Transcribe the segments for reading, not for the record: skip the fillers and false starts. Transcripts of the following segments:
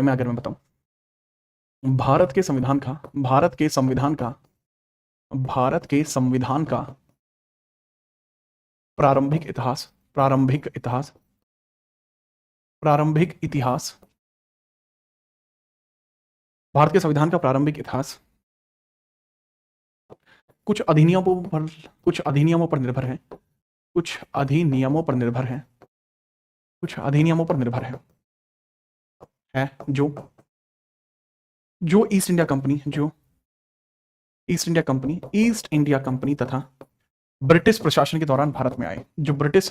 में अगर मैं बताऊं, भारत के संविधान का भारत के संविधान का भारत के संविधान का प्रारंभिक इतिहास प्रारंभिक इतिहास प्रारंभिक इतिहास भारत के संविधान का प्रारंभिक इतिहास कुछ अधिनियमों पर कुछ अधिनियमों पर निर्भर है कुछ अधिनियमों पर निर्भर है कुछ अधिनियमों पर निर्भर है जो जो ईस्ट इंडिया कंपनी तथा ब्रिटिश प्रशासन के दौरान भारत में आए, जो ब्रिटिश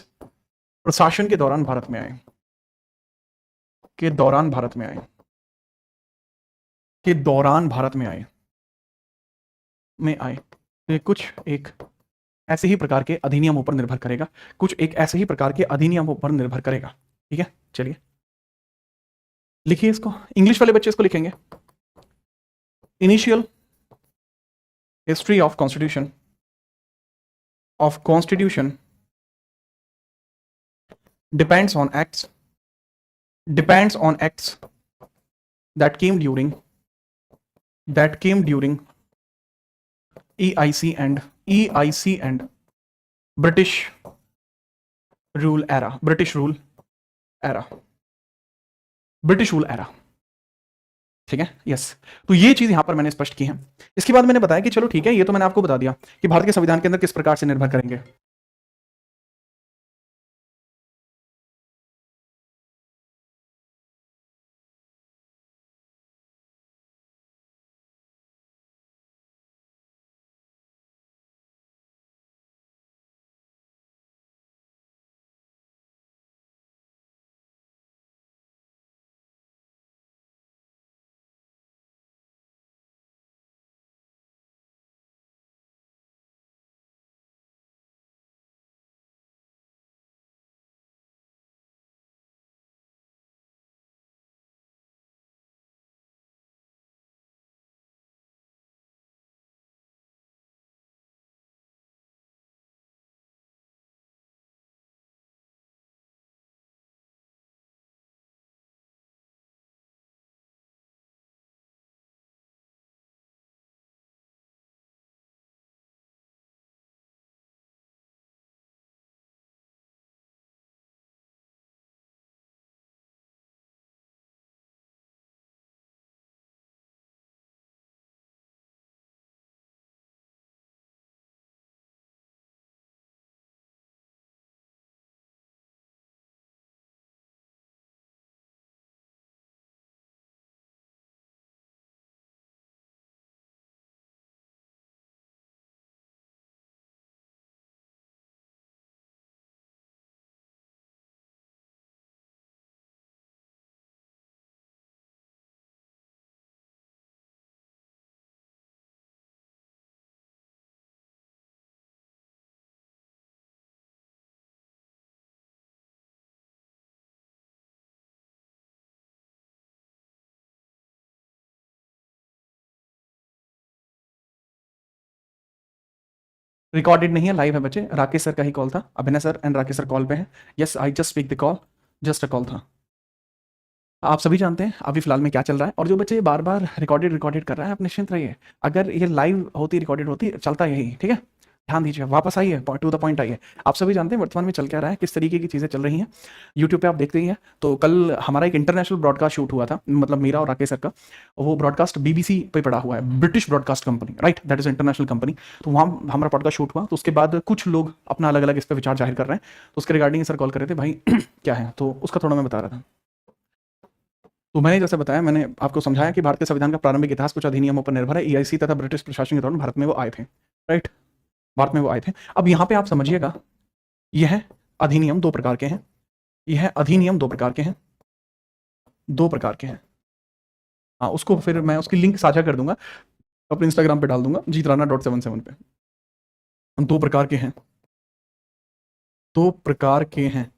प्रशासन के दौरान भारत में आए के दौरान भारत में आए के दौरान भारत में आए में आए ये कुछ एक ऐसे ही प्रकार के अधिनियमों पर निर्भर करेगा, कुछ एक ऐसे ही प्रकार के अधिनियमों पर निर्भर करेगा। ठीक है, चलिए लिखिए इसको। इंग्लिश वाले बच्चे इसको लिखेंगे, initial history of constitution depends on acts that came during EIC and British rule era ठीक है, यस। तो ये चीज यहां पर मैंने स्पष्ट की है। इसके बाद मैंने बताया कि चलो ठीक है, ये तो मैंने आपको बता दिया कि भारत के संविधान के अंदर किस प्रकार से निर्भर करेंगे। रिकॉर्डेड नहीं है, लाइव है बच्चे। राकेश सर का ही कॉल था, अभिनय sir and Rakesh sir call पे हैं। Yes, I just speak the call, just a call था। आप सभी जानते हैं अभी फिलहाल में क्या चल रहा है। और जो बच्चे बार बार रिकॉर्डेड कर रहा है, आप निश्चिंत रहिए। अगर ये लाइव होती, रिकॉर्डेड होती, चलता यही। ठीक है, ध्यान दीजिए, वापस आइए, टू द पॉइंट आइए। आप सभी जानते हैं वर्तमान में चल क्या रहा है, किस तरीके की चीज़ें चल रही हैं। यूट्यूब पे आप देखते ही हैं। तो कल हमारा एक इंटरनेशनल ब्रॉडकास्ट शूट हुआ था, मतलब मेरा और राकेश सर का। वो ब्रॉडकास्ट बीबीसी पे पड़ा हुआ है, British broadcast company, right, that is international company. तो वहाँ हमारा पॉडकास्ट शूट हुआ। तो उसके बाद कुछ लोग अपना अलग अलग इस पर विचार जाहिर कर रहे हैं। तो उसके रिगार्डिंग सर कॉल कर रहे थे, भाई क्या है, तो उसका थोड़ा मैं बता रहा था। तो मैंने जैसे बताया, मैंने आपको समझाया कि भारत के संविधान का प्रारंभिक इतिहास कुछ अधिनियमों पर निर्भर है। ईआईसी तथा ब्रिटिश प्रशासन के दौरान भारत में वो आए थे, राइट, भारत में वो आए थे। अब यहाँ पे आप समझिएगा, यह अधिनियम दो प्रकार के हैं। यह अधिनियम दो प्रकार के हैं, हाँ, उसको फिर मैं उसकी लिंक साझा कर दूंगा, अपने इंस्टाग्राम पे डाल दूंगा, जीतराना.77 पे। दो प्रकार के हैं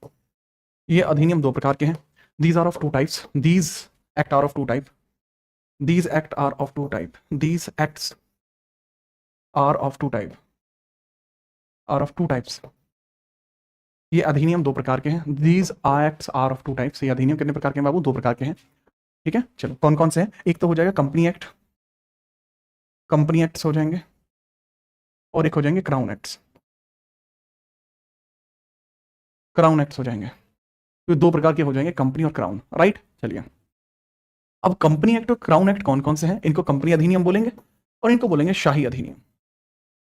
ये अधिनियम, दो प्रकार के हैं। These are of two types. These acts are of two types. These acts are of two types. ये अधिनियम दो प्रकार के हैं। These acts are of two types. ये अधिनियम कितने प्रकार के हैं बाबू? दो प्रकार के हैं। ठीक है, चलो कौन कौन से हैं? एक तो हो जाएगा कंपनी एक्ट, कंपनी एक्ट्स हो जाएंगे, और एक हो जाएंगे क्राउन एक्ट्स, क्राउन एक्ट्स हो जाएंगे। तो दो प्रकार के हो जाएंगे, कंपनी और क्राउन, राइट। चलिए, अब कंपनी एक्ट और क्राउन एक्ट कौन कौन से हैं? इनको कंपनी अधिनियम बोलेंगे और इनको बोलेंगे शाही अधिनियम।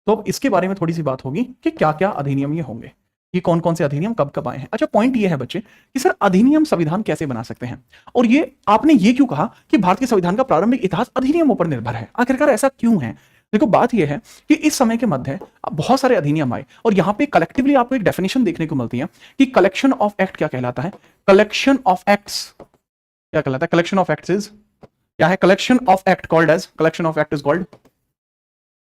तो अब इसके बारे में थोड़ी सी बात होगी कि क्या क्या अधिनियम ये होंगे, ये कौन कौन से अधिनियम कब कब आए हैं। अच्छा, पॉइंट ये है बच्चे कि सर अधिनियम संविधान कैसे बना सकते हैं, और ये आपने ये क्यों कहा कि भारतीय संविधान का प्रारंभिक इतिहास अधिनियमों पर निर्भर है, आखिरकार ऐसा क्यों है? देखो, बात यह है कि इस समय के मध्य बहुत सारे अधिनियम आए और यहां पे कलेक्टिवली आपको एक डेफिनेशन देखने को मिलती है कि कलेक्शन ऑफ एक्ट क्या कहलाता है। कलेक्शन ऑफ एक्ट्स क्या कहलाता है? कलेक्शन ऑफ एक्ट्स इज क्या है? Collection of act called as, collection of act is called,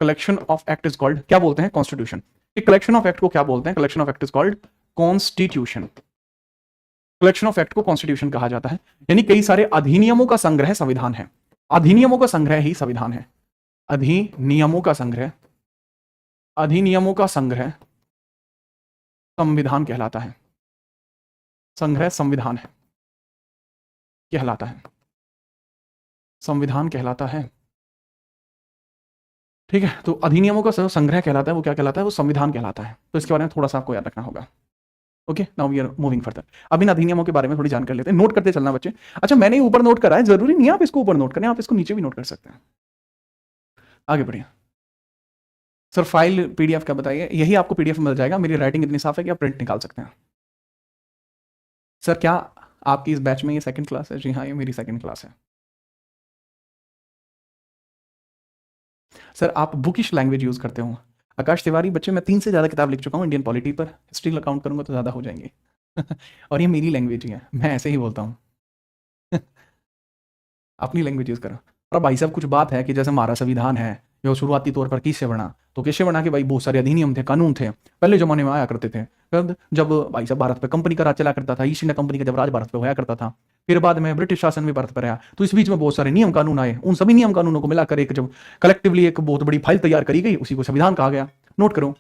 collection of act is called क्या बोलते हैं? कॉन्स्टिट्यूशन। कलेक्शन ऑफ एक्ट को क्या बोलते हैं? Collection of act is called constitution. Collection of act को कॉन्स्टिट्यूशन कहा जाता है, यानी कई सारे अधिनियमों का संग्रह संविधान है। अधिनियमों का संग्रह ही संविधान है। अधिनियमों का संग्रह, अधिनियमों का संग्रह संविधान कहलाता है। संग्रह संविधान है कहलाता है, संविधान कहलाता है। ठीक है, तो अधिनियमों का संग्रह कहलाता है, वो क्या कहलाता है? वो संविधान कहलाता है। तो इसके बारे में थोड़ा सा आपको याद रखना होगा। Okay, now we are moving further. अब इन अधिनियमों के बारे में थोड़ी जानकारी लेते हैं, नोट करते चलना बच्चे। अच्छा, मैंने ऊपर नोट करा है, जरूरी नहीं है आप इसको ऊपर नोट करें, आप इसको नीचे भी नोट कर सकते हैं। आगे बढ़िए सर, फाइल पीडीएफ का बताइए। यही आपको पीडीएफ मिल जाएगा, मेरी राइटिंग इतनी साफ है कि आप प्रिंट निकाल सकते हैं। सर क्या आपकी इस बैच में ये सेकंड क्लास है? जी हाँ, ये मेरी सेकंड क्लास है। सर आप बुकिश लैंग्वेज यूज करते हो? आकाश तिवारी, बच्चे मैं 3 से ज़्यादा किताब लिख चुका हूँ इंडियन पॉलिटी पर, हिस्ट्री अकाउंट करूंगा तो ज़्यादा हो जाएंगे और ये मेरी लैंग्वेज ही है, मैं ऐसे ही बोलता हूँ अपनी लैंग्वेज यूज़ करो। और भाई साहब कुछ बात है कि जैसे हमारा संविधान है जो शुरुआती तौर पर किससे बना, तो किससे बना कि भाई बहुत सारे अधिनियम थे, कानून थे, पहले जमाने में आया करते थे। जब भाई साहब भारत पे कंपनी का राज चला करता था, ईस्ट इंडिया कंपनी का जब राज भारत पे होया करता था, फिर बाद में ब्रिटिश शासन भी भारत पर आया, तो इस बीच में बहुत सारे नियम कानून आए, उन सभी नियम कानूनों को मिलाकर एक जब कलेक्टिवली एक बहुत बड़ी फाइल तैयार करी गई, उसी को संविधान कहा गया। नोट करो,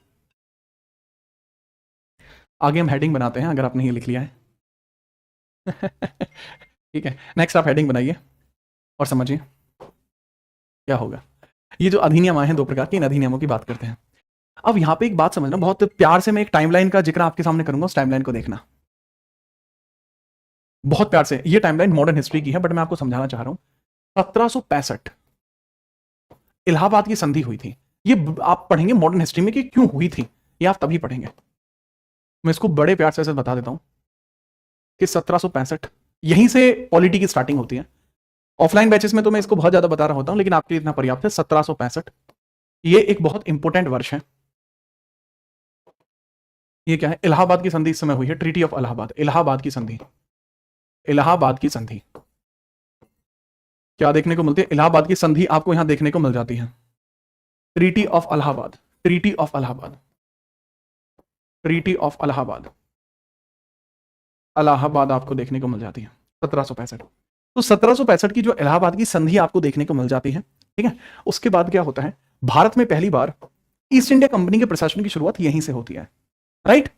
आगे हम हेडिंग बनाते हैं अगर आपने ये लिख लिया है ठीक है, नेक्स्ट आप हेडिंग बनाइए और समझिए क्या होगा। ये जो अधिनियम आए हैं 2 प्रकार के, इन अधिनियमों की बात करते हैं। अब यहां पे एक बात समझना, बहुत प्यार से मैं एक टाइमलाइन का जिक्र आपके सामने करूंगा, उस टाइमलाइन को देखना बहुत प्यार से। ये टाइमलाइन मॉडर्न हिस्ट्री की है, बट मैं आपको समझाना चाह रहा हूं। 1765 इलाहाबाद की संधि हुई थी। ये आप पढ़ेंगे मॉडर्न हिस्ट्री में कि क्यों हुई थी, ये आप तभी पढ़ेंगे। मैं इसको बड़े प्यार से बता देता हूं कि 1765 यहीं से पॉलिटी की स्टार्टिंग होती है। ऑफलाइन बैचेस में तो मैं इसको बहुत ज्यादा बता रहा होता हूं, लेकिन आपके लिए इतना पर्याप्त है। 1765 ये एक बहुत इंपॉर्टेंट वर्ष है। ये क्या है? इलाहाबाद की संधि इस समय हुई है, ट्रीटी ऑफ इलाहाबाद, इलाहाबाद की संधि। इलाहाबाद की संधि क्या देखने को मिलती है? इलाहाबाद की संधि आपको यहां देखने को मिल जाती है। Treaty of Allahabad, treaty of Allahabad, treaty of Allahabad, Allahabad आपको देखने को मिल जाती है 1765। तो 1765 की जो इलाहाबाद की संधि आपको देखने को मिल जाती है, ठीक है। उसके बाद क्या होता है? भारत में पहली बार ईस्ट इंडिया कंपनी के प्रशासन की शुरुआत यहीं से होती है, राइट।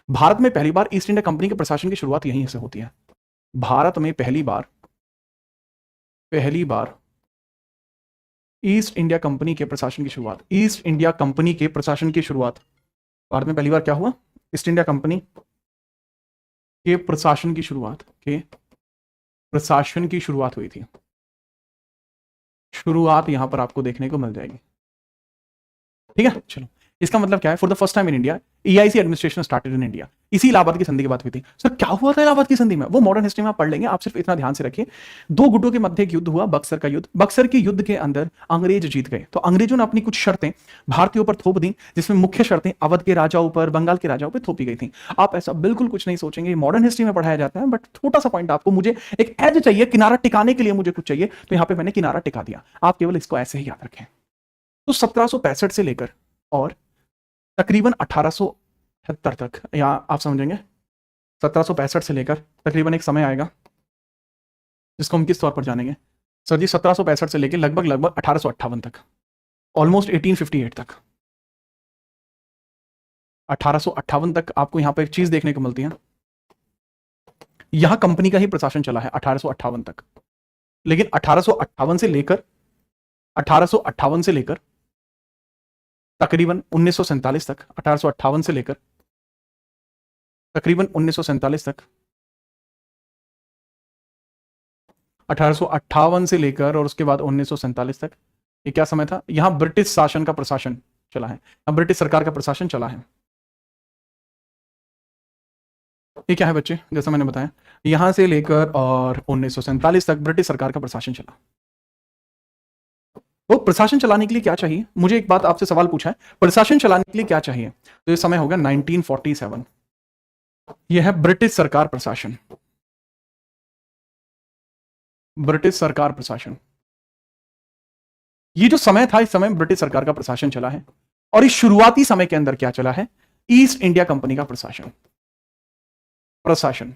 भारत में पहली बार ईस्ट इंडिया कंपनी के प्रशासन की शुरुआत यहीं से होती है। भारत में पहली बार ईस्ट इंडिया कंपनी के प्रशासन की शुरुआत, ईस्ट इंडिया कंपनी के प्रशासन की शुरुआत भारत में पहली बार क्या हुआ? ईस्ट इंडिया कंपनी के प्रशासन की शुरुआत हुई थी। शुरुआत यहां पर आपको देखने को मिल जाएगी, ठीक है। चलो, इसका मतलब क्या है? For the first time in India EIC administration started in India. इसी इलाहाबाद की संधि की बात हुई थी। सर क्या हुआ था इलाहाबाद की संधि में? वो मॉडर्न हिस्ट्री में आप पढ़ लेंगे, आप सिर्फ इतना ध्यान से रखिए। 2 गुटों के मध्य एक युद्ध हुआ, बक्सर का युद्ध। बक्सर के युद्ध के अंदर अंग्रेज जीत गए, तो अंग्रेजों ने अपनी कुछ शर्तें भारतीयों पर थोप दी, जिसमें मुख्य शर्तें अवध के राजाओं पर, बंगाल के राजाओं पर थोपी गई थी। आप ऐसा बिल्कुल कुछ नहीं सोचेंगे, मॉडर्न हिस्ट्री में पढ़ाया जाता है, बट छोटा सा पॉइंट आपको, मुझे एक एज चाहिए, किनारा टिकाने के लिए मुझे कुछ चाहिए, तो यहां पर मैंने किनारा टिका दिया। आप केवल इसको ऐसे ही याद रखें। तो 1765 से लेकर और तकरीबन 1870 तक, या आप समझेंगे 1765 से लेकर तकरीबन एक समय आएगा जिसको हम किस तौर पर जानेंगे? सर जी 1765 से लेकर लगभग 1858 तक, ऑलमोस्ट 1858 तक, 1858 तक आपको यहां पर एक चीज देखने को मिलती है। यहां कंपनी का ही प्रशासन चला है 1858 तक। लेकिन 1858 से लेकर 1858 से लेकर तकरीबन 1947 तक, 1858 से लेकर तकरीबन 1947 तक, 1858 से लेकर और उसके बाद 1947 तक, ये क्या समय था? यहां ब्रिटिश शासन का प्रशासन चला है, यहां ब्रिटिश सरकार का प्रशासन चला है। ये क्या है बच्चे? जैसा मैंने बताया, यहां से लेकर और 1947 तक ब्रिटिश सरकार का प्रशासन चला। वो प्रशासन चलाने के लिए क्या चाहिए? मुझे एक बात आपसे सवाल पूछा है, प्रशासन चलाने के लिए क्या चाहिए? तो ये समय होगा 1947। ये है ब्रिटिश सरकार प्रशासन, ब्रिटिश सरकार प्रशासन। ये जो समय था, इस समय ब्रिटिश सरकार का प्रशासन चला है। और इस शुरुआती समय के अंदर क्या चला है? ईस्ट इंडिया कंपनी का प्रशासन, प्रशासन।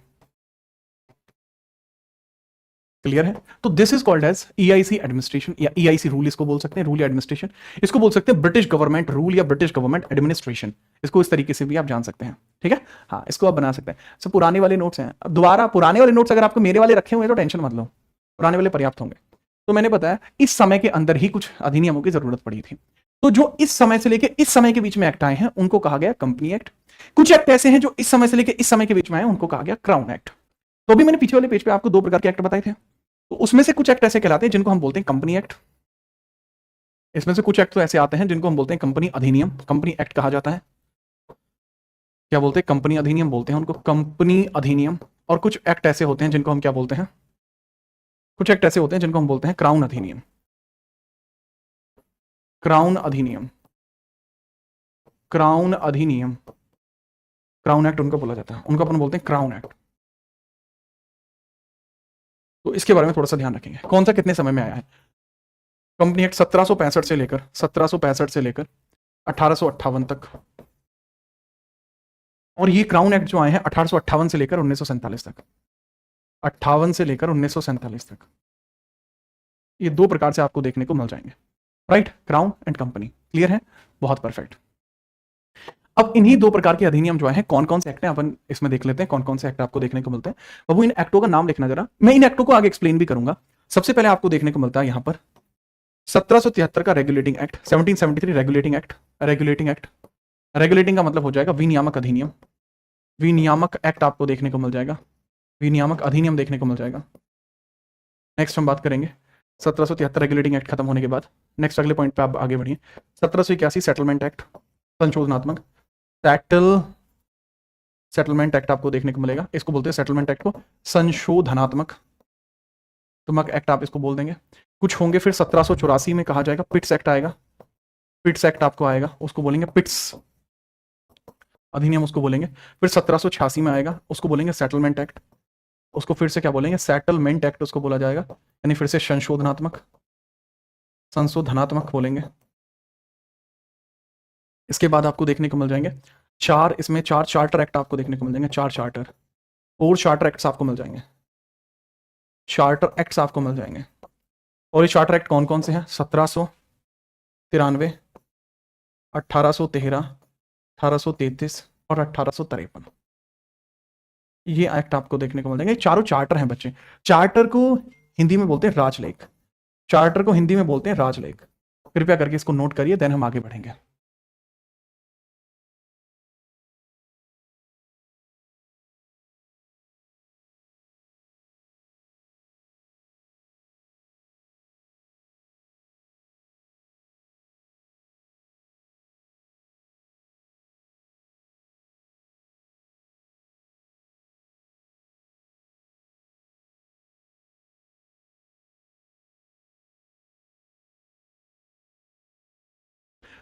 क्लियर है? तो this is called as EIC administration, या ईआईसी रूल इसको बोल सकते हैं, रूल या एडमिनिस्ट्रेशन। इसको बोल सकते हैं ब्रिटिश गवर्नमेंट रूल या ब्रिटिश गवर्नमेंट एडमिनिस्ट्रेशन। इसको इस तरीके से भी आप जान सकते हैं, ठीक है? हाँ, इसको आप बना सकते हैं। सब पुराने वाले नोट्स हैं। अब दोबारा पुराने वाले नोट्स अगर आपको मेरे वाले रखे हुए हैं तो टेंशन मत लो, पुराने वाले पर्याप्त होंगे। तो मैंने बताया इस समय के अंदर ही कुछ अधिनियमों की जरूरत पड़ी थी। तो जो इस समय से लेकर इस समय के बीच में एक्ट आए हैं उनको कहा गया कंपनी एक्ट। कुछ एक्ट ऐसे हैं जो इस समय से लेकर इस समय के बीच में आए, उनको कहा गया क्राउन एक्ट। तो भी मैंने पीछे वाले पेज पे आपको दो प्रकार के एक्ट बताए थे, तो उसमें से कुछ एक्ट ऐसे कहलाते हैं जिनको हम बोलते हैं कंपनी एक्ट। इसमें से कुछ एक्ट तो ऐसे आते हैं जिनको हम बोलते हैं कंपनी अधिनियम, कंपनी एक्ट कहा जाता है। क्या बोलते हैं? कंपनी अधिनियम बोलते हैं उनको, कंपनी अधिनियम। और कुछ एक्ट ऐसे होते हैं जिनको हम क्या बोलते हैं? कुछ एक्ट ऐसे होते हैं जिनको हम बोलते हैं क्राउन अधिनियम, क्राउन अधिनियम, क्राउन अधिनियम। क्राउन एक्ट उनको बोला जाता है, उनको अपन बोलते हैं क्राउन एक्ट। तो इसके बारे में थोड़ा सा ध्यान रखेंगे, कौन सा कितने समय में आया है। कंपनी एक्ट 1765 से लेकर 1765 से लेकर 1858 तक। और ये क्राउन एक्ट जो आए हैं 1858 से लेकर 1947 तक, 58 से लेकर 1947 तक। ये दो प्रकार से आपको देखने को मिल जाएंगे, right? Crown and company. Clear है? बहुत परफेक्ट। अब इन्हीं दो प्रकार के अधिनियम जो है, कौन कौन से एक्ट हैं अपन इसमें देख लेते हैं, कौन कौन से एक्ट आपको देखने को मिलते हैं। बाबू इन एक्टों का नाम लिखना जरा, मैं इन एक्टों को आगे एक्सप्लेन भी करूंगा। सबसे पहले आपको देखने को मिलता है यहां पर 1773 का regulating act, 1773 regulating act. Regulating act, regulating का मतलब हो जाएगा विनियामक अधिनियम। विनियामक एक्ट आपको देखने को मिल जाएगा, विनियामक अधिनियम देखने को मिल जाएगा। नेक्स्ट हम बात करेंगे 1773 रेगुलेटिंग एक्ट खत्म होने के बाद नेक्स्ट अगले पॉइंट पे आप आगे बढ़िए। 1781 सेटलमेंट एक्ट, संशोधनात्मक। सेटलमेंट एक्ट आपको देखने को मिलेगा, इसको बोलते हैं सेटलमेंट एक्ट को संशोधनात्मक एक्ट आप इसको बोल देंगे। कुछ होंगे फिर 1784 में कहा जाएगा पिट्स एक्ट आएगा, पिट्स एक्ट आपको आएगा, उसको बोलेंगे पिट्स अधिनियम, उसको बोलेंगे। फिर 1786 में आएगा, उसको बोलेंगे सेटलमेंट एक्ट, उसको फिर से क्या बोलेंगे? सेटलमेंट एक्ट उसको बोला जाएगा, यानी फिर से संशोधनात्मक बोलेंगे। इसके बाद आपको देखने को मिल जाएंगे इसमें चार चार्टर एक्ट आपको देखने को मिल जाएंगे, चार चार्टर, 4 चार्टर एक्ट्स आपको मिल जाएंगे, चार्टर एक्ट्स आपको मिल जाएंगे। और ये चार्टर एक्ट कौन कौन से हैं? 1793, 1813, 1833 और 1853। ये एक्ट आपको देखने को मिल जाएंगे। चारों चार्टर हैं बच्चे। चार्टर को हिंदी में बोलते हैं राजलेख, चार्टर को हिंदी में बोलते हैं राजलेख। कृपया करके इसको नोट करिए, देन हम आगे बढ़ेंगे।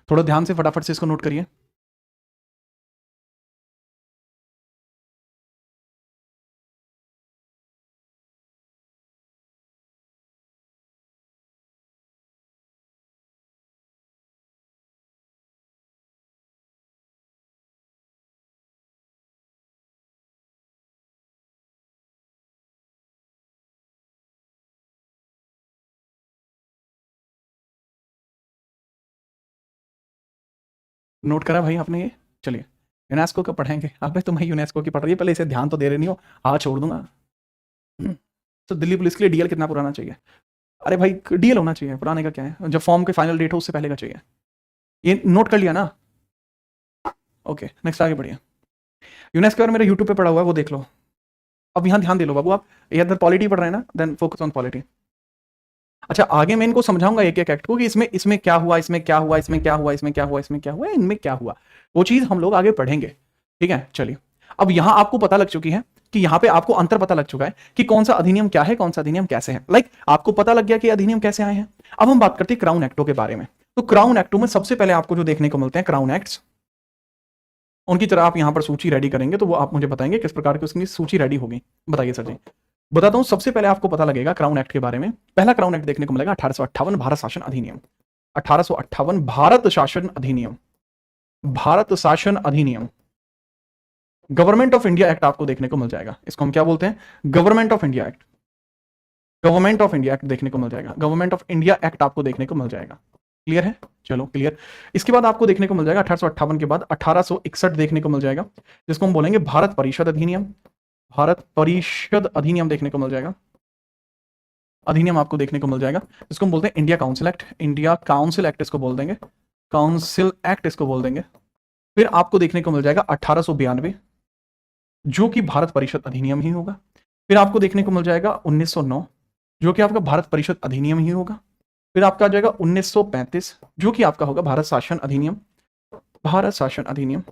थोड़ा ध्यान से फटाफट से इसको नोट करिए। नोट करा भाई आपने ये? चलिए यूनेस्को का पढ़ेंगे। अबे तुम यूनेस्को की पढ़ रही है, पहले इसे ध्यान तो दे रही नहीं हो, हाँ छोड़ दूंगा। तो दिल्ली पुलिस के लिए डीएल कितना पुराना चाहिए? अरे भाई डीएल होना चाहिए, पुराने का क्या है, जब फॉर्म के फाइनल डेट हो उससे पहले का चाहिए। ये नोट कर लिया ना? ओके नेक्स्ट आगे बढ़िए। यूनेस्को और मेरे यूट्यूब पे पड़ा हुआ है, वो देख लो। अब यहाँ ध्यान दे लो बाबू, आप इधर पॉलिटी पढ़ रहे हैं ना, देन फोकस ऑन पॉलिटी। अच्छा आगे मैं इनको समझाऊंगा एक एक एक्ट को कि इसमें इसमें क्या हुआ, इसमें क्या हुआ, इसमें क्या हुआ, इसमें क्या हुआ, इसमें क्या हुआ, इनमें क्या हुआ, वो चीज हम लोग आगे पढ़ेंगे। ठीक है चलिए, अब यहां आपको पता लग चुकी है कि यहां पे आपको अंतर पता लग चुका है कि कौन सा अधिनियम क्या है, कौन सा अधिनियम कैसे है। लाइक आपको पता लग गया कि अधिनियम कैसे आए हैं। अब हम बात करते हैं क्राउन एक्टों के बारे में। तो क्राउन एक्टों में सबसे पहले आपको जो देखने को मिलते हैं क्राउन एक्ट्स, उनकी तरह आप यहां पर सूची रेडी करेंगे तो वो आप मुझे बताएंगे किस प्रकार की उसकी सूची रेडी होगी। बताइए सर जी। बताता हूं, सबसे पहले आपको पता लगेगा क्राउन एक्ट के बारे में। पहला क्राउन एक्ट देखने को मिलेगा 1858 भारत शासन अधिनियम। 1858 भारत शासन अधिनियम, भारत शासन अधिनियम। गवर्नमेंट ऑफ इंडिया एक्ट आपको देखने को मिल जाएगा, इसको हम क्या बोलते हैं, government of India act. Government of India act देखने को मिल जाएगा, गवर्नमेंट ऑफ इंडिया एक्ट आपको देखने को मिल जाएगा। क्लियर है, चलो क्लियर। इसके बाद आपको देखने को मिल जाएगा 1858 के बाद 1861 देखने को मिल जाएगा, जिसको हम बोलेंगे भारत परिषद अधिनियम। भारत परिषद अधिनियम देखने को मिल जाएगा, अधिनियम आपको देखने को मिल जाएगा, जिसको हम बोलते हैं India council act. India council act इसको बोल देंगे, काउंसिल एक्ट इसको बोल देंगे। फिर आपको देखने को मिल जाएगा 1892, जो कि भारत परिषद अधिनियम ही होगा। फिर आपको देखने को मिल जाएगा 1909, जो कि आपका भारत परिषद अधिनियम ही होगा। फिर आपका आ जाएगा 1935, जो कि आपका होगा भारत शासन अधिनियम। भारत शासन अधिनियम,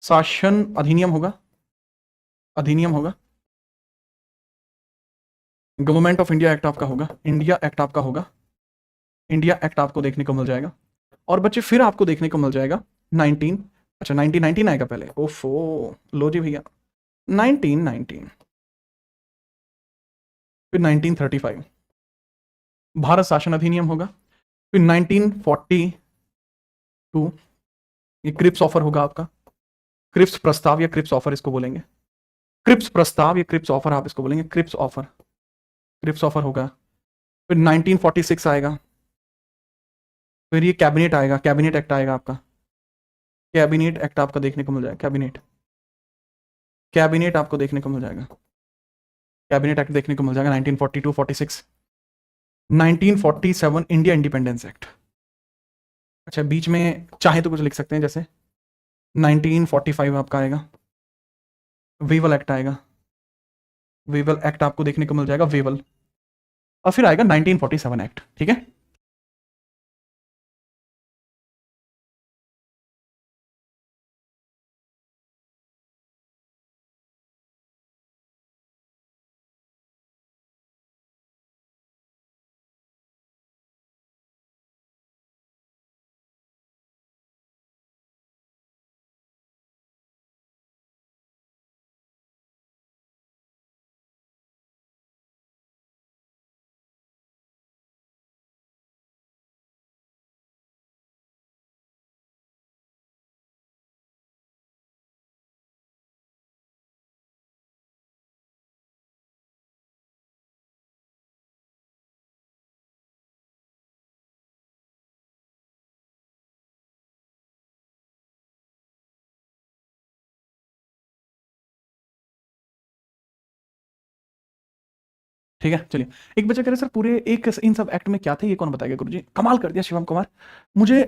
शासन अधिनियम होगा, अधिनियम होगा। गवर्नमेंट ऑफ इंडिया एक्ट आपका होगा, इंडिया एक्ट आपका होगा, इंडिया एक्ट आपको देखने को मिल जाएगा। और बच्चे फिर आपको देखने को मिल जाएगा 1919 आएगा पहले, ओफो लो जी भैया, 1919। फिर 1935 भारत शासन अधिनियम होगा। फिर 1942 ये क्रिप्स ऑफर होगा आपका, क्रिप्स प्रस्ताव या क्रिप्स ऑफर इसको बोलेंगे, क्रिप्स प्रस्ताव या क्रिप्स ऑफर आप इसको बोलेंगे, क्रिप्स ऑफर, क्रिप्स ऑफर होगा। फिर 1946 आएगा, फिर ये कैबिनेट आएगा, कैबिनेट एक्ट आएगा आपका, कैबिनेट एक्ट आपका देखने को मिल जाएगा, कैबिनेट, कैबिनेट आपको देखने को मिल जाएगा, कैबिनेट एक्ट देखने को मिल जाएगा 1942-46। 1947 इंडिया इंडिपेंडेंस एक्ट। अच्छा बीच में चाहे तो कुछ लिख सकते हैं, जैसे 1945 आपका आएगा, वेवल एक्ट आएगा, वेवल एक्ट आपको देखने को मिल जाएगा, वेवल। और फिर आएगा 1947 एक्ट। ठीक है, ठीक है चलिए। एक बच्चा कह रहे सर पूरे एक इन सब एक्ट में क्या थे, ये कौन बताएगा गुरुजी? कमाल कर दिया शिवम कुमार। मुझे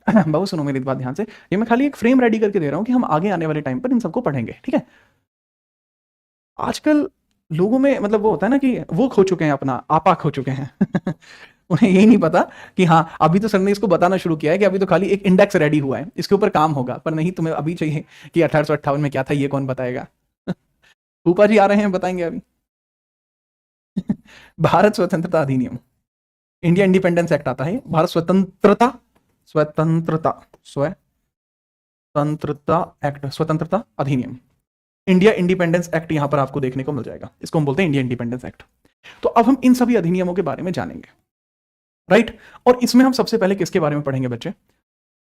बाबू सुनो मेरी बात ध्यान से, ये मैं खाली एक फ्रेम रेडी करके दे रहा हूँ कि हम आगे आने वाले टाइम पर इन सबको पढ़ेंगे। ठीक है, आजकल लोगों में मतलब वो होता है ना कि वो खो चुके हैं, अपना आपा खो चुके हैं उन्हें यही नहीं पता कि हाँ अभी तो सर ने इसको बताना शुरू किया है कि अभी तो खाली एक इंडेक्स रेडी हुआ है, इसके ऊपर काम होगा, पर नहीं तुम्हें अभी चाहिए कि 1858 में क्या था ये कौन बताएगा फूफा जी आ रहे हैं बताएंगे अभी भारत स्वतंत्रता अधिनियम, इंडिया इंडिपेंडेंस एक्ट आता है, भारत स्वतंत्रता, स्वतंत्रता, स्वतंत्रता एक्ट, स्वतंत्रता अधिनियम, इंडिया इंडिपेंडेंस एक्ट यहां पर आपको देखने को मिल जाएगा, इसको हम बोलते हैं इंडिया इंडिपेंडेंस एक्ट। तो अब हम इन सभी अधिनियमों के बारे में जानेंगे, राइट। और इसमें हम सबसे पहले किसके बारे में पढ़ेंगे बच्चे?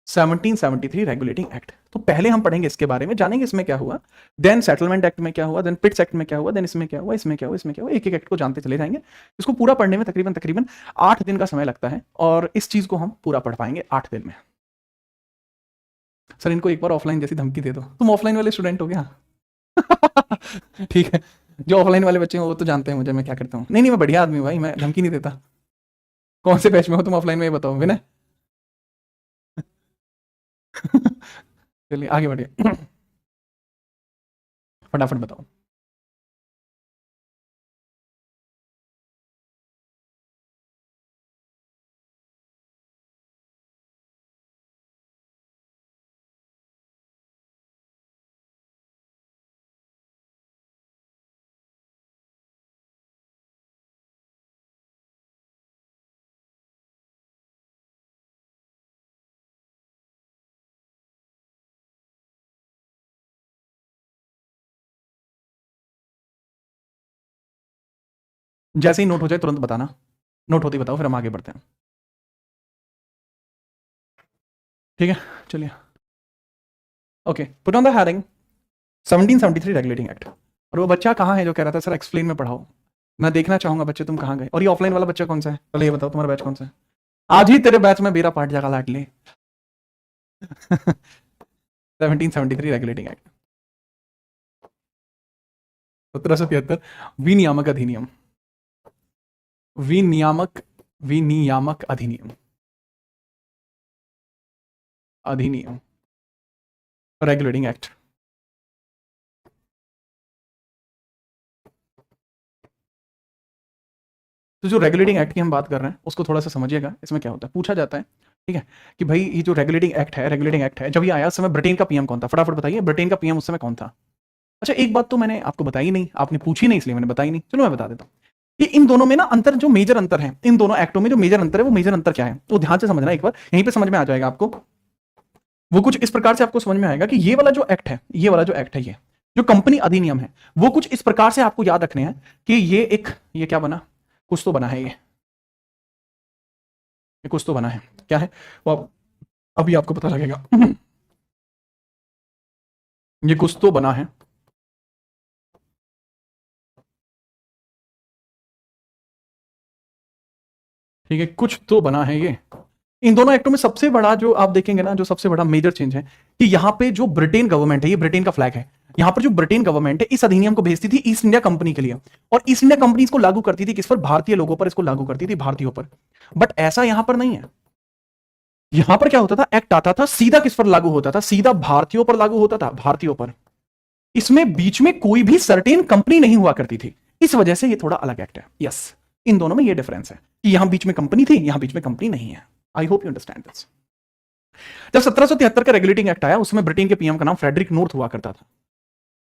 1773 रेगुलेटिंग एक्ट। तो पहले हम पढ़ेंगे इसके बारे में, जानेंगे इसमें क्या हुआ, देन सेटलमेंट एक्ट में क्या हुआ, देन पिट्स एक्ट में क्या हुआ, देन इसमें क्या हुआ, इसमें क्या हुआ, इसमें क्या हुआ, एक एक एक्ट को जानते चले जाएंगे। इसको पूरा पढ़ने में तकरीबन तकरीबन 8 दिन का समय लगता है, और इस चीज को हम पूरा पढ़ पाएंगे 8 दिन में। सर इनको एक बार ऑफलाइन जैसी धमकी दे दो, तुम ऑफलाइन वाले स्टूडेंट हो गया ठीक है जो ऑफलाइन वाले बच्चे हैं वो तो जानते हैं मुझे, मैं क्या करता हूँ। नहीं नहीं, मैं बढ़िया आदमी हूँ भाई, मैं धमकी नहीं देता। कौन से बैच में हो तुम ऑफलाइन में, ये बताओ विनय। चलिए आगे बढ़िए। फटाफट बताओ। जैसे ही नोट हो जाए तुरंत बताना, नोट होती बताओ, फिर हम आगे बढ़ते हैं। ठीक है चलिए। Okay, put on the heading 1773 regulating act. और वो बच्चा कहाँ है जो कह रहा था सर एक्सप्लेन में पढ़ाओ? मैं देखना चाहूंगा बच्चे तुम कहाँ गए। और ये ऑफलाइन वाला बच्चा कौन सा है, पहले ये बताओ तुम्हारा बैच कौन सा है? आज ही तेरे बैच में बेरा पाट जाएगा लाडली। 1773 रेगुलेटिंग एक्ट, 1773 विनियामक अधिनियम, विनियामक, विनियामक अधिनियम, अधिनियम, रेगुलेटिंग एक्ट। तो जो रेगुलेटिंग एक्ट की हम बात कर रहे हैं उसको थोड़ा सा समझिएगा। इसमें क्या होता है, पूछा जाता है ठीक है कि भाई ये जो रेगुलेटिंग एक्ट है, रेगुलेटिंग एक्ट है, जब ये आया उस समय ब्रिटेन का पीएम कौन था? फटाफट बताइए, ब्रिटेन का पीएम उस समय कौन था? अच्छा एक बात तो मैंने आपको बताई नहीं, आपने पूछी नहीं इसलिए मैंने बताई नहीं, चलो मैं बता देता हूँ। ये इन दोनों में ना अंतर, जो मेजर अंतर है इन दोनों एक्टों में, जो मेजर अंतर है वो मेजर अंतर क्या है वो ध्यान से समझना एक बार, यहीं पे समझ में आ जाएगा आपको। वो कुछ इस प्रकार से आपको समझ में आएगा कि ये वाला जो एक्ट है, ये वाला जो एक्ट है, ये जो कंपनी अधिनियम है, वो कुछ इस प्रकार से आपको याद रखने हैं कि ये एक, ये क्या बना, कुछ तो बना है, ये कुछ तो बना है, क्या है वो अभी आपको पता लगेगा। ये कुछ तो बना है, ठीक है, कुछ तो बना है ये। इन दोनों एक्टों में सबसे बड़ा जो आप देखेंगे ना, जो सबसे बड़ा मेजर चेंज है कि यहां पे जो ब्रिटेन गवर्नमेंट है, ये ब्रिटेन का फ्लैग है, यहां पर जो ब्रिटेन गवर्नमेंट है इस अधिनियम को भेजती थी ईस्ट इंडिया कंपनी के लिए, और ईस्ट इंडिया कंपनी इसको लागू करती थी किस पर? भारतीय लोगों पर इसको लागू करती थी, भारतीयों पर। बट ऐसा यहां पर नहीं है। यहां पर क्या होता था, एक्ट आता था सीधा किस पर लागू होता था? सीधा भारतीयों पर लागू होता था, भारतीयों पर। इसमें बीच में कोई भी सर्टेन कंपनी नहीं हुआ करती थी, इस वजह से ये थोड़ा अलग एक्ट है। यस, इन दोनों में ये डिफरेंस है कि यहां बीच में कंपनी थी, यहां बीच में कंपनी नहीं है। आई होप यू अंडरस्टैंड दिस। जब 1773 का रेगुलेटिंग एक्ट आया उसमें ब्रिटेन के पीएम का नाम फ्रेडरिक नॉर्थ हुआ करता था,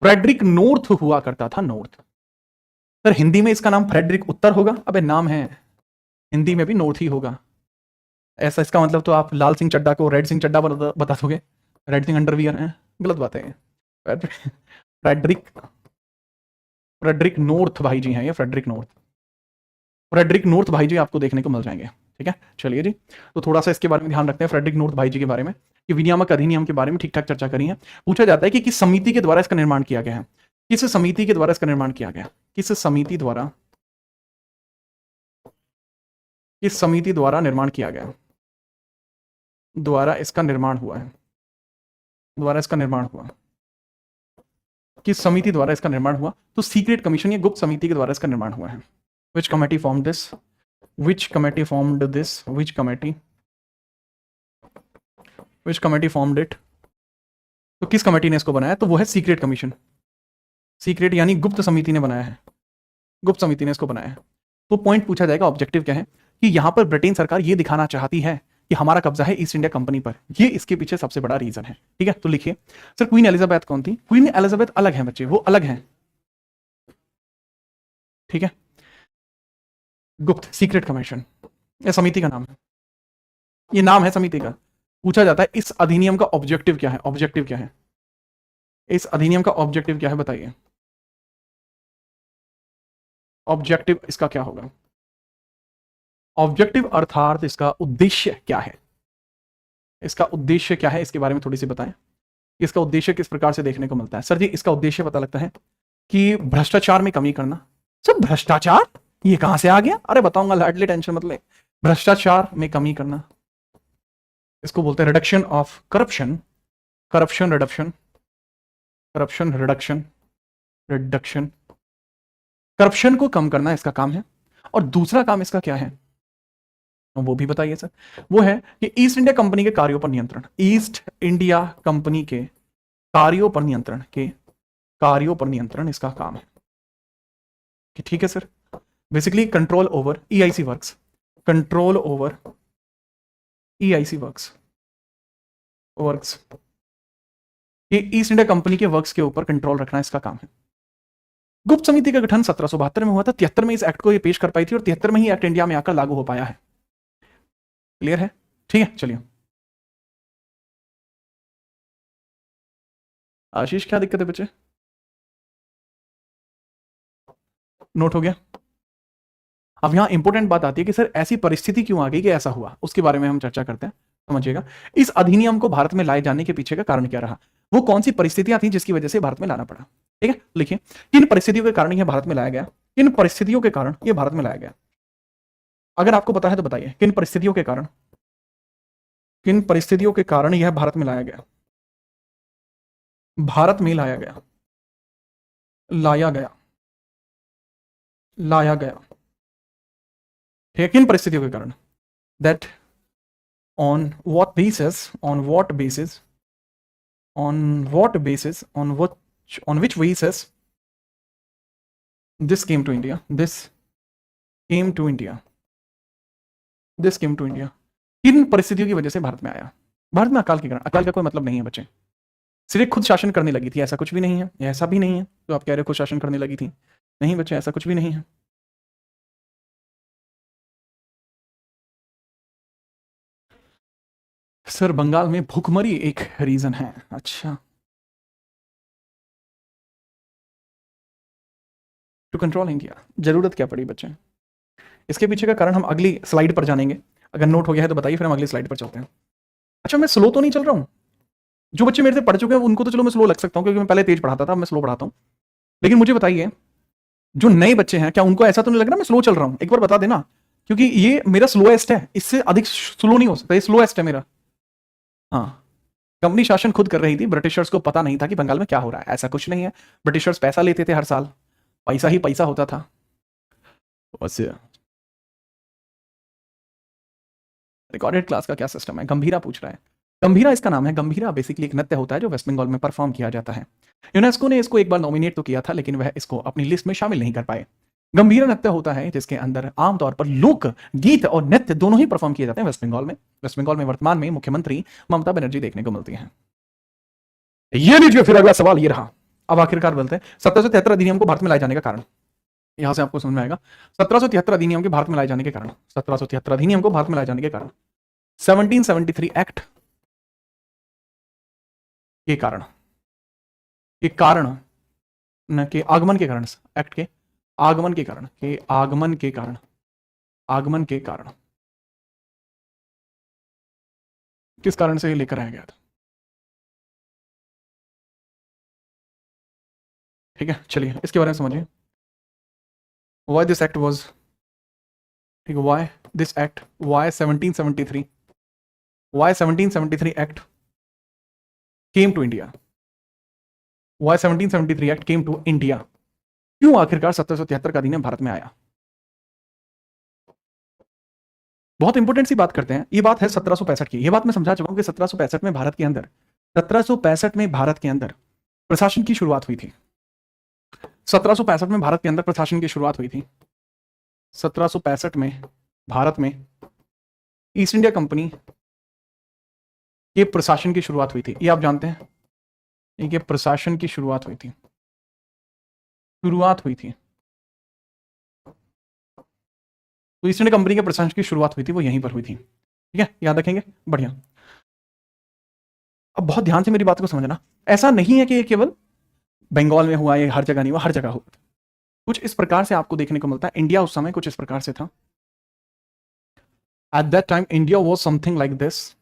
फ्रेडरिक नॉर्थ हुआ करता था, नॉर्थ। सर हिंदी में इसका नाम फ्रेडरिक उत्तर होगा? अबे नाम है, हिंदी में भी नॉर्थ ही होगा। ऐसा इसका मतलब तो आप लाल सिंह चड्डा को रेड सिंह चड्डा बता दोगे, रेड सिंह अंडरवियर है? गलत बात है। फ्रेडरिक, फ्रेडरिक नॉर्थ भाई जी हैं ये, फ्रेडरिक नॉर्थ, फ्रेडरिक नॉर्थ भाई जी आपको देखने को मिल जाएंगे। ठीक है चलिए जी, तो थोड़ा सा इसके बारे में ध्यान रखते हैं, फ्रेडरिक नॉर्थ भाई जी के बारे में, कि विनियामक अधिनियम के बारे में ठीक ठाक चर्चा करी है। पूछा जाता है कि किस समिति के द्वारा इसका निर्माण किया गया है, किस समिति के द्वारा इसका निर्माण किया गया, किस समिति द्वारा, किस समिति द्वारा निर्माण किया गया, द्वारा इसका निर्माण हुआ है, द्वारा इसका निर्माण हुआ, किस समिति द्वारा इसका निर्माण हुआ? तो सीक्रेट कमीशन या गुप्त समिति के द्वारा इसका निर्माण हुआ है। विच committee form this, which committee formed this, which committee, which committee formed it? तो किस कमेटी ने इसको बनाया? तो वो है सीक्रेट कमीशन, सीक्रेट यानी गुप्त समिति ने बनाया है, गुप्त समिति ने इसको बनाया है। तो पॉइंट पूछा जाएगा, ऑब्जेक्टिव क्या है, कि यहां पर ब्रिटेन सरकार ये दिखाना चाहती है कि हमारा कब्जा है ईस्ट इंडिया कंपनी पर, ये इसके पीछे सबसे बड़ा रीजन है। ठीक है तो लिखिए सर क्वीन एलिजाबेथ कौन थी? क्वीन एलिजाबेथ अलग है बच्चे, वो अलग है, ठीक है। गुप्त, सीक्रेट कमीशन, यह समिति का नाम है, ये नाम है समिति का। पूछा जाता है इस अधिनियम का ऑब्जेक्टिव क्या है, ऑब्जेक्टिव क्या है, इस अधिनियम का ऑब्जेक्टिव क्या है बताइए, ऑब्जेक्टिव इसका क्या होगा? ऑब्जेक्टिव अर्थात इसका उद्देश्य क्या है, इसका उद्देश्य क्या है, इसके बारे में थोड़ी सी बताएं। इसका उद्देश्य किस प्रकार से देखने को मिलता है? सर जी इसका उद्देश्य पता लगता है कि भ्रष्टाचार में कमी करना। सर भ्रष्टाचार ये कहां से आ गया? अरे बताऊंगा लाडली, टेंशन मत ले। भ्रष्टाचार में कमी करना, इसको बोलते हैं reduction of corruption, corruption reduction, corruption reduction, reduction corruption को कम करना इसका काम है। और दूसरा काम इसका क्या है वो भी बताइए सर। वो है कि ईस्ट इंडिया कंपनी के कार्यों पर नियंत्रण, ईस्ट इंडिया कंपनी के कार्यों पर नियंत्रण, इसका काम है कि ठीक है sir. Basically control over EIC works, control over EIC works ये ईस्ट इंडिया कंपनी के वर्क्स के ऊपर कंट्रोल रखना इसका काम है। गुप्त समिति का गठन 1772 में हुआ था, 73 में इस एक्ट को ये पेश कर पाई थी और 73 में ही एक्ट इंडिया में आकर लागू हो पाया है। क्लियर है? ठीक है, चलिए। आशीष क्या दिक्कत है बच्चे? नोट हो गया? अब यहां इंपॉर्टेंट बात आती है कि सर ऐसी परिस्थिति क्यों आ गई कि ऐसा हुआ, उसके बारे में हम चर्चा करते हैं, समझिएगा। इस अधिनियम को भारत में लाए जाने के पीछे का कारण क्या रहा, वो कौन सी परिस्थितियां थी जिसकी वजह से भारत में लाना पड़ा। ठीक है, लिखिए किन परिस्थितियों के कारण यह भारत में लाया गया, किन परिस्थितियों के कारण यह भारत में लाया गया। अगर आपको पता है तो बताइए, किन परिस्थितियों के कारण, किन परिस्थितियों के कारण यह भारत में लाया गया, भारत में लाया गया, लाया गया, लाया गया। ठीक है, किन परिस्थितियों के कारण, that on what basis, on what basis, on what basis, on which basis this came to India, this came to India, this came to India। किन परिस्थितियों की वजह से भारत में आया। भारत में अकाल के कारण, अकाल का कोई मतलब नहीं है बच्चे, सिर्फ खुद शासन करने लगी थी, ऐसा कुछ भी नहीं है, ऐसा भी नहीं है तो आप कह रहे हो खुद शासन करने लगी थी, नहीं बच्चे ऐसा कुछ भी नहीं है। सर बंगाल में भूखमरी एक रीजन है। अच्छा, टू कंट्रोल इंडिया, जरूरत क्या पड़ी बच्चे, इसके पीछे का कारण हम अगली स्लाइड पर जानेंगे। अगर नोट हो गया है तो बताइए, फिर हम अगली स्लाइड पर चलते हैं। अच्छा, मैं स्लो तो नहीं चल रहा हूं? जो बच्चे मेरे से पढ़ चुके हैं उनको तो चलो मैं स्लो लग सकता हूं, क्योंकि मैं पहले तेज पढ़ाता था, मैं स्लो पढ़ाता हूं। लेकिन मुझे बताइए, जो नए बच्चे हैं, क्या उनको ऐसा तो नहीं लग रहा मैं स्लो चल रहा हूं? एक बार बता देना, क्योंकि ये मेरा स्लोएस्ट है, इससे अधिक स्लो नहीं हो सकता, ये स्लोएस्ट है मेरा। हाँ, कंपनी शासन खुद कर रही थी, ब्रिटिशर्स को पता नहीं था कि बंगाल में क्या हो रहा है, ऐसा कुछ नहीं है। ब्रिटिशर्स पैसा लेते थे हर साल, पैसा ही पैसा होता था। रिकॉर्डेड क्लास का क्या सिस्टम है? गंभीरा पूछ रहा है। गंभीरा इसका नाम है। गंभीरा बेसिकली एक नृत्य होता है जो वेस्ट बंगाल में परफॉर्म किया जाता है। यूनेस्को ने इसको एक बार नॉमिनेट तो किया था, लेकिन वह इसको अपनी लिस्ट में शामिल नहीं कर पाए। गंभीरा नृत्य होता है जिसके अंदर आमतौर पर लोक गीत और नृत्य दोनों ही परफॉर्म किए जाते हैं वेस्ट बंगाल में। वेस्ट बंगाल में वर्तमान में मुख्यमंत्री ममता बनर्जी देखने को मिलती है। ये लीजिए, फिर अगला सवाल ये रहा। अब आखिरकार बोलते हैं 1773 अधिनियम को भारत में लाए जाने का कारण, यहां से आपको समझ में आएगा। 1773 अधिनियम के भारत में लाए जाने के कारण, 1773 अधिनियम को भारत में लाए जाने के कारण, 1773 एक्ट के कारण, के कारण न के आगमन के कारण, एक्ट के आगमन के कारण, के आगमन के कारण, आगमन के कारण, किस कारण से लेकर आया गया था। ठीक है, चलिए इसके बारे में समझिए। Why this act was, ठीक है, why this act, why 1773, why 1773 act came to India, why 1773 act came to India, क्यों आखिरकार 1773 का अधिनियम भारत में आया। बहुत इंपॉर्टेंट सी बात करते हैं। ये बात है 1765 की। ये बात मैं समझा चुका हूं कि 1765 में भारत के अंदर, 1765 में भारत के अंदर प्रशासन की शुरुआत हुई थी। 1765 में भारत के अंदर प्रशासन की शुरुआत हुई थी। 1765 में भारत में ईस्ट इंडिया कंपनी के प्रशासन की शुरुआत हुई थी। ये आप जानते हैं, ये प्रशासन की शुरुआत हुई थी, शुरुआत हुई थी। तो ईस्ट इंडिया कंपनी के प्रशासन की शुरुआत हुई थी, वो यहीं पर हुई थी। ठीक है, याद रखेंगे, बढ़िया। अब बहुत ध्यान से मेरी बात को समझना। ऐसा नहीं है कि ये केवल बंगाल में हुआ, ये हर जगह नहीं हुआ, हर जगह हुआ। कुछ इस प्रकार से आपको देखने को मिलता है। इंडिया उस समय कुछ इस प्रकार से था। At that time India was something like this.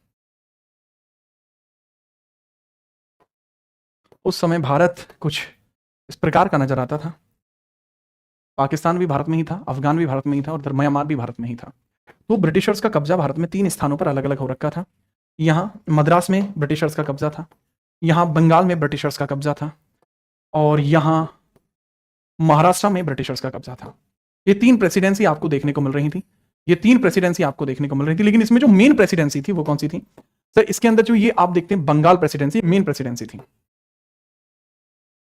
उस समय भारत कुछ इस प्रकार का नजर आता था। पाकिस्तान भी भारत में ही था, अफगान भी भारत में ही था, और उधर म्यांमार भी भारत में ही था। तो ब्रिटिशर्स का कब्जा भारत में 3 स्थानों पर अलग अलग हो रखा था। यहाँ मद्रास में ब्रिटिशर्स का कब्जा था, यहाँ बंगाल में ब्रिटिशर्स का कब्जा था, और यहाँ महाराष्ट्र में ब्रिटिशर्स का कब्जा था। ये 3 प्रेसिडेंसी आपको देखने को मिल रही थी, ये 3 प्रेसिडेंसी आपको देखने को मिल रही थी। लेकिन इसमें जो मेन प्रेसिडेंसी थी वो कौन सी थी सर? इसके अंदर जो ये आप देखते हैं बंगाल प्रेसिडेंसी मेन प्रेसिडेंसी थी।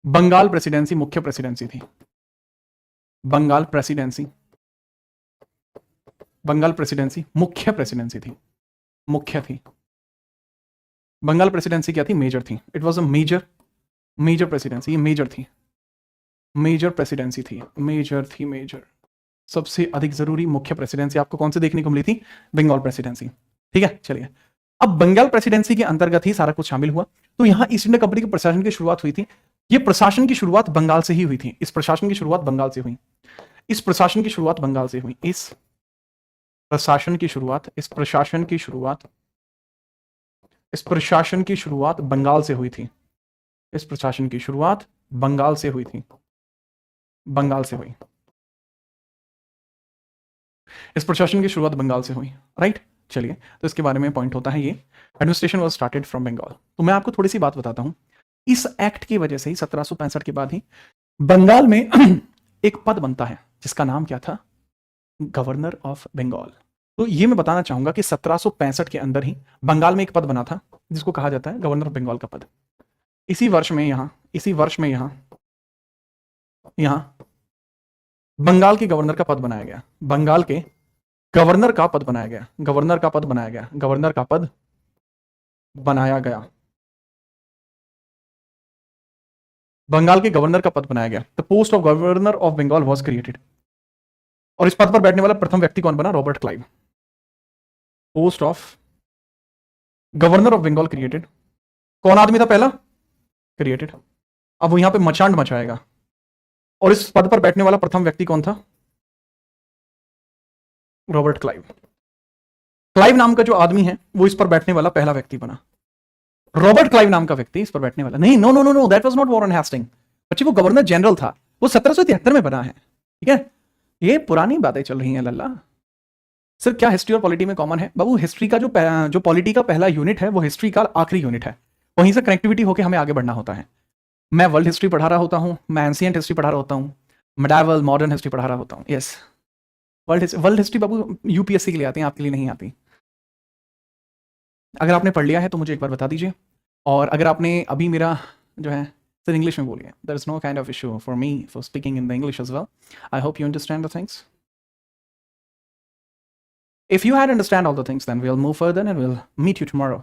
बंगाल प्रेसिडेंसी मुख्य प्रेसिडेंसी थी। बंगाल प्रेसिडेंसी, बंगाल प्रेसिडेंसी मुख्य प्रेसिडेंसी थी, मुख्य थी। बंगाल प्रेसिडेंसी क्या थी? मेजर थी। It was a major presidency, ये मेजर थी, मेजर प्रेसिडेंसी थी, मेजर थी, मेजर। सबसे अधिक जरूरी मुख्य प्रेसिडेंसी आपको कौन सी देखने को मिली थी? बंगाल प्रेसिडेंसी। ठीक है, चलिए अब बंगाल प्रेसिडेंसी के अंतर्गत ही सारा कुछ शामिल हुआ। तो यहां ईस्ट इंडिया कंपनी के प्रशासन की शुरुआत हुई थी। ये प्रशासन की शुरुआत बंगाल से ही हुई थी। इस प्रशासन की शुरुआत बंगाल से हुई, इस प्रशासन की शुरुआत बंगाल से हुई, इस प्रशासन की शुरुआत, इस प्रशासन की शुरुआत, इस प्रशासन की शुरुआत बंगाल से हुई थी। इस प्रशासन की शुरुआत बंगाल से हुई थी, बंगाल से हुई। इस प्रशासन की शुरुआत बंगाल से हुई, राइट। चलिए, तो इसके बारे में पॉइंट होता है ये, administration was started from Bengal. तो मैं आपको थोड़ी सी बात बताता हूं। इस एक्ट की वजह से ही 1765 के बाद ही बंगाल में एक पद बनता है जिसका नाम क्या था? Governor of Bengal. तो ये मैं बताना चाहूंगा कि 1765 के अंदर ही बंगाल में एक पद बना था जिसको कहा जाता है गवर्नर ऑफ बंगाल का पद। इसी वर्ष में यहां बंगाल के गवर्नर का पद बनाया गया, बंगाल के गवर्नर का पद बनाया गया, गवर्नर का पद बनाया गया, गवर्नर का पद बनाया गया, बंगाल के गवर्नर का पद बनाया गया। The post of governor of Bengal was created. और इस पद पर बैठने वाला प्रथम व्यक्ति कौन बना? Robert Clive. Post of governor of Bengal created. कौन आदमी था पहला? क्रिएटेड। अब वो यहां पे मचांड मचाएगा। और इस पद पर बैठने वाला प्रथम व्यक्ति कौन था? Robert Clive. क्लाइव नाम का जो आदमी है वो इस पर बैठने वाला पहला व्यक्ति बना। रॉबर्ट क्लाइव नाम का व्यक्ति इस पर बैठने वाला नहीं, no no no no, that was not Warren Hastings बच्चे, वो गवर्नर जनरल था, वो 1773 में बना है। ठीक है, ये पुरानी बातें चल रही हैं लल्ला। सर क्या हिस्ट्री और पॉलिटी में कॉमन है? बाबू हिस्ट्री का जो पॉलिटी का पहला यूनिट है वो हिस्ट्री का आखिरी यूनिट है, वहीं से कनेक्टिविटी होकर हमें आगे बढ़ना होता है। मैं वर्ल्ड हिस्ट्री पढ़ा रहा होता हूँ, मैं एंशिएंट हिस्ट्री पढ़ा रहा होता हूँ, मेडाइवल मॉडर्न हिस्ट्री पढ़ा रहा होता हूँ। यस, वर्ल्ड हिस्ट्री बाबू यूपीएससी के लिए आती है, आपके लिए नहीं आती। अगर आपने पढ़ लिया है तो मुझे एक बार बता दीजिए, और अगर आपने अभी मेरा जो है सर इंग्लिश में बोलिए, there is no kind of issue for me for speaking in the English as well. I hope you understand the things. If you had understand all the things, then we'll move further and we'll meet you tomorrow.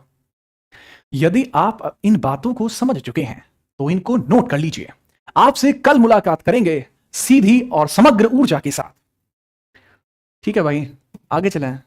यदि आप इन बातों को समझ चुके हैं तो इनको note कर लीजिए। आपसे कल मुलाकात करेंगे सीधी और समग्र ऊर्जा के साथ। ठीक है भाई, आगे चलें।